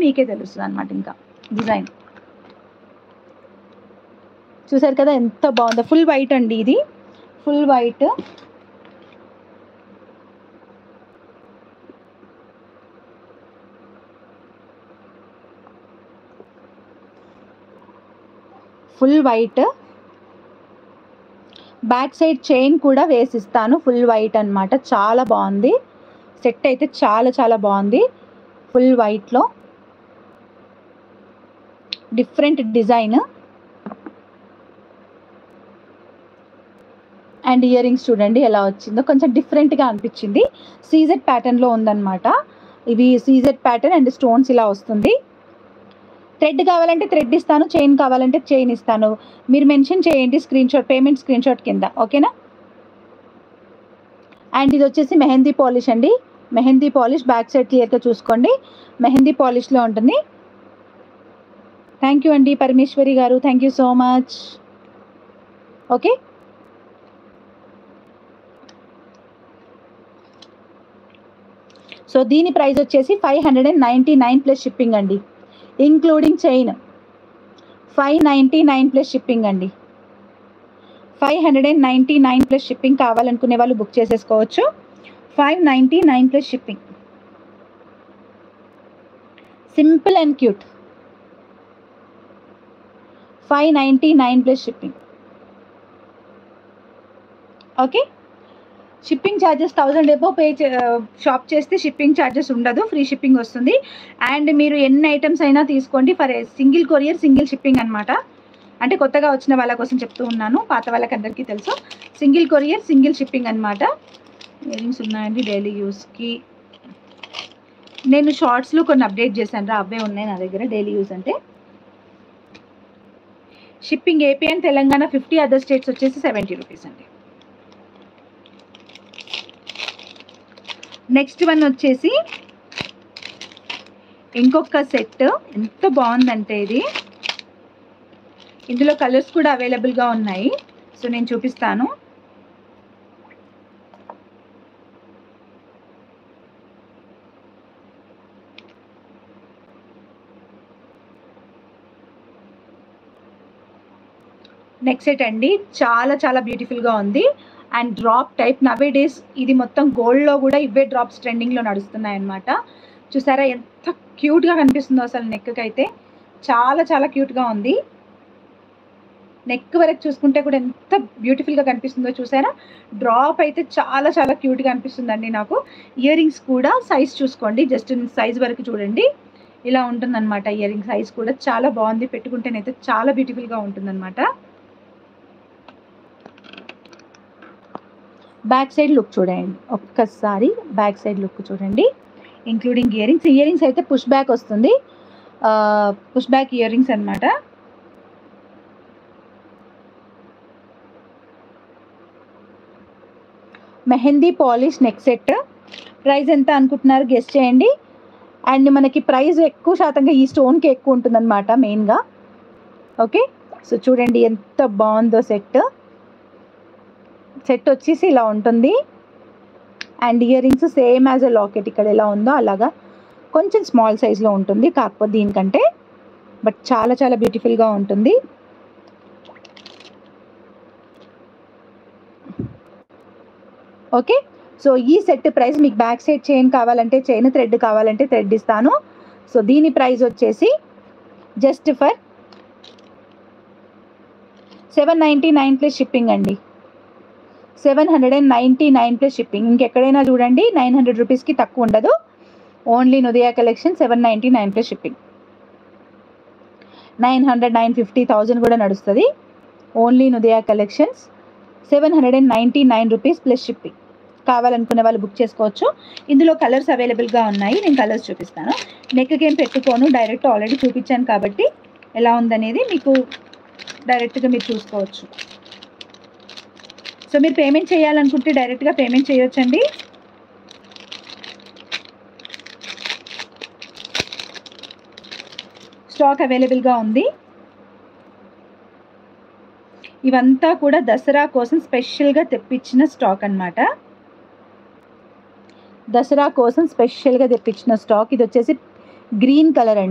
మీకే తెలుస్తుంది అనమాట. ఇంకా డిజైన్ చూసారు కదా ఎంత బాగుందో. ఫుల్ వైట్ అండి, ఇది full white. Full white, back side chain కూడా వేసిస్తాను. ఫుల్ వైట్ అనమాట, చాలా బాగుంది సెట్ అయితే, చాలా చాలా బాగుంది. ఫుల్ వైట్లో different design. And earrings చూడండి ఎలా వచ్చిందో, కొంచెం డిఫరెంట్గా అనిపించింది. సీజెడ్ ప్యాటర్న్లో ఉందన్నమాట. ఇవి సీజెడ్ ప్యాటర్న్ అండ్ స్టోన్స్ ఇలా వస్తుంది. థ్రెడ్ కావాలంటే థ్రెడ్ ఇస్తాను, చైన్ కావాలంటే చైన్ ఇస్తాను. మీరు మెన్షన్ చేయండి పేమెంట్ స్క్రీన్ షాట్ కింద, ఓకేనా. అండ్ ఇది వచ్చేసి మెహందీ పాలిష్ అండి. మెహందీ పాలిష్ బ్యాక్ సైడ్ క్లియర్గా చూసుకోండి, మెహందీ పాలిష్లో ఉంటుంది. థ్యాంక్ యూ అండి పరమేశ్వరి గారు, thank you so much. Okay, so దీని ప్రైస్ వచ్చేసి 599 ప్లస్ షిప్పింగ్ అండి, ఇంక్లూడింగ్ చైన్. 599 ప్లస్ షిప్పింగ్ అండి. 599 ప్లస్ షిప్పింగ్. కావాలనుకునే వాళ్ళు బుక్ చేసేసుకోవచ్చు. 599 plus shipping. Simple and cute. 599 plus shipping. Okay, shipping charges 1000 above shop చేస్తే షిప్పింగ్ ఛార్జెస్ ఉండదు, ఫ్రీ షిప్పింగ్ వస్తుంది. అండ్ మీరు ఎన్ని ఐటమ్స్ అయినా తీసుకోండి, for single courier single shipping అనమాట. అంటే కొత్తగా వచ్చిన వాళ్ళ కోసం చెప్తూ ఉన్నాను, పాత వాళ్ళకి అందరికీ తెలుసు. సింగిల్ కొరియర్ సింగిల్ షిప్పింగ్ అనమాట. ఇయర్ రింగ్స్ ఉన్నాయండి డైలీ యూస్కి. నేను షార్ట్స్లో కొన్ని అప్డేట్ చేశాను రా, అవే ఉన్నాయి నా దగ్గర డైలీ యూస్ అంటే. Shipping AP and Telangana 50, other states వచ్చేసి 70 రూపీస్ అండి. నెక్స్ట్ వన్ వచ్చేసి ఇంకొక సెట్. ఎంత బాగుందంటే ఇది, ఇందులో కలర్స్ కూడా అవైలబుల్గా ఉన్నాయి. సో నేను చూపిస్తాను. నెక్స్ట్ సెట్ అండి, చాలా చాలా బ్యూటిఫుల్గా ఉంది. And drop type. Nowadays ఇది మొత్తం గోల్డ్లో కూడా ఇవే డ్రాప్స్ ట్రెండింగ్లో నడుస్తున్నాయి అన్నమాట. చూసారా ఎంత క్యూట్గా కనిపిస్తుందో అసలు. నెక్కి అయితే చాలా చాలా క్యూట్గా ఉంది. నెక్ వరకు చూసుకుంటే కూడా ఎంత బ్యూటిఫుల్గా కనిపిస్తుందో చూసారా. డ్రాప్ అయితే చాలా చాలా క్యూట్గా అనిపిస్తుందండి నాకు. ఇయర్ రింగ్స్ కూడా సైజ్ చూసుకోండి, జస్ట్ సైజ్ వరకు చూడండి, ఇలా ఉంటుందన్నమాట. ఇయర్ రింగ్ సైజ్ కూడా చాలా బాగుంది, పెట్టుకుంటేనైతే చాలా బ్యూటిఫుల్గా ఉంటుందన్నమాట. బ్యాక్ సైడ్ లుక్ చూడండి ఒక్కసారి, బ్యాక్ సైడ్ లుక్ చూడండి, including ear rings. Ear rings అయితే పుష్ బ్యాక్ వస్తుంది, పుష్ బ్యాక్ ఇయర్ రింగ్స్ అనమాట. Mehndi polish neck set. Price ఎంత అనుకుంటున్నారు గెస్ చేయండి. అండ్ మనకి ప్రైస్ ఎక్కువ శాతంగా ఈ స్టోన్కి ఎక్కువ ఉంటుందన్నమాట మెయిన్గా. ఓకే, సో చూడండి ఎంత బాగుందో సెట్. సెట్ వచ్చేసి ఇలా ఉంటుంది. And ear rings same as a locket ఇక్కడ ఎలా ఉందో అలాగా, కొంచెం స్మాల్ సైజ్లో ఉంటుంది కాకపోతే దీనికంటే, బట్ చాలా చాలా బ్యూటిఫుల్గా ఉంటుంది. ఓకే, సో ఈ సెట్ ప్రైస్ మీకు బ్యాక్ సైడ్ చైన్ కావాలంటే చైన్, థ్రెడ్ కావాలంటే థ్రెడ్ ఇస్తాను. సో దీని ప్రైస్ వచ్చేసి జస్ట్ ఫర్ 799 ప్లస్ షిప్పింగ్ అండి. 799 ప్లస్ షిప్పింగ్. ఇంకెక్కడైనా చూడండి 900 రూపీస్కి తక్కువ ఉండదు. ఓన్లీ నుదియా కలెక్షన్ 799 ప్లస్ షిప్పింగ్. 900, 950, 1000 కూడా నడుస్తుంది. ఓన్లీ నుదియా కలెక్షన్స్ 799 రూపీస్ ప్లస్ షిప్పింగ్. కావాలనుకునే వాళ్ళు బుక్ చేసుకోవచ్చు. ఇందులో కలర్స్ అవైలబుల్గా ఉన్నాయి, నేను కలర్స్ చూపిస్తాను. నెక్కి ఏం పెట్టుకోను, డైరెక్ట్ ఆల్రెడీ చూపించాను కాబట్టి ఎలా ఉందనేది మీకు డైరెక్ట్గా మీరు చూసుకోవచ్చు. సో మీరు పేమెంట్ చేయాలనుకుంటే డైరెక్ట్గా పేమెంట్ చేయొచ్చండి. స్టాక్ అవైలబుల్గా ఉంది. ఇవంతా కూడా దసరా కోసం స్పెషల్గా తెప్పించిన స్టాక్ అన్నమాట. దసరా కోసం స్పెషల్గా తెప్పించిన స్టాక్. ఇది వచ్చేసి గ్రీన్ కలర్ అండి.